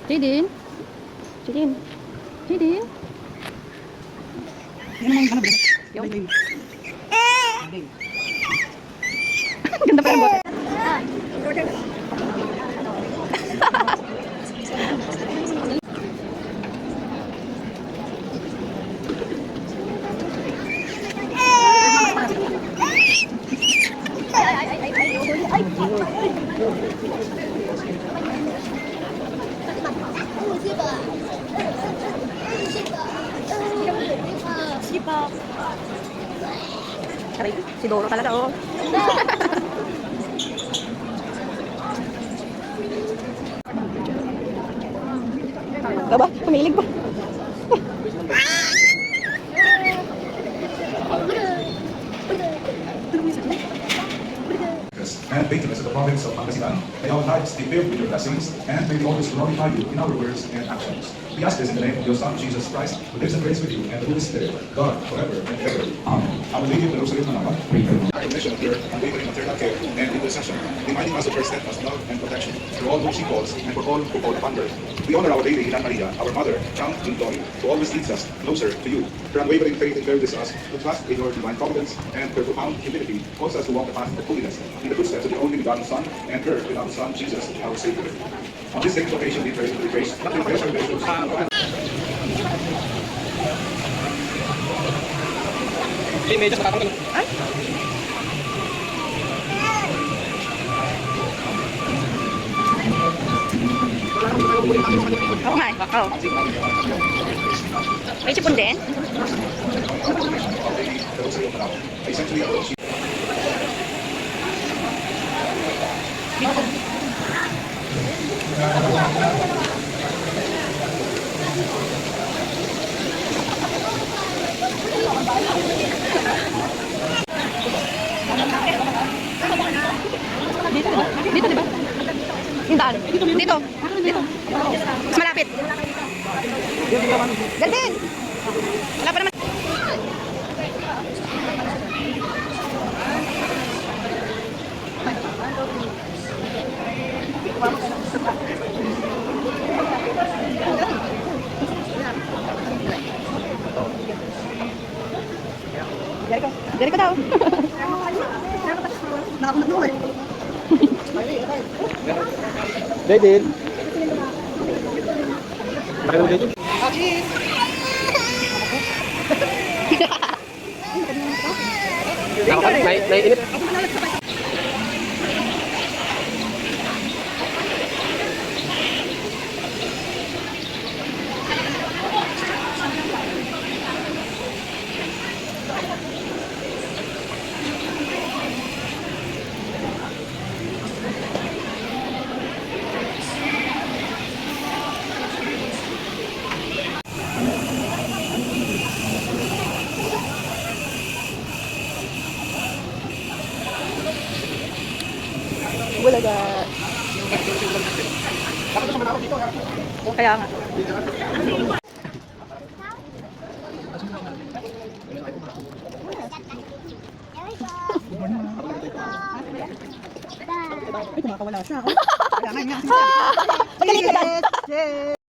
Jaden? Jaden? Jaden? Yung? Ganda pa ng boses. Sipak. Aray, si Doro talaga, oh. Aba, pumilig pa. And faithfulness of the province of Pangasinan. May our lives be filled with your blessings, and may we always glorify you in our words and actions. We ask this in the name of your Son, Jesus Christ, who lives and reigns with you, and the Holy Spirit, God, forever and ever. Amen. I will lead you in the Rosary of Manama. Recognition of your unwavering maternal care and intercession, reminding us of her steadfast love and protection for all whom she calls and for all who call upon her. We honor our Lady, Ilan Maria, our mother, Count Intoy, who always leads us closer to you. Her unwavering faith encourages us to trust in your divine providence, and her profound humility calls us to walk the path of holiness in the footsteps of the only begotten Son, and her beloved Son, Jesus, our Savior. On this sacred occasion, we pray for the grace to embrace our virtues. Oo nga, oo. May sipon din? Essentially, Dito, diba? Yung daan. Dito. Dito. Mas malapit. Gandin! Wala pa naman. Dari ko daw. David. Pakai dulu. Naik ini. Wala ga. Kaya nga. Ay, kumakawala siya. Kailangan niya. Magaling ka lang.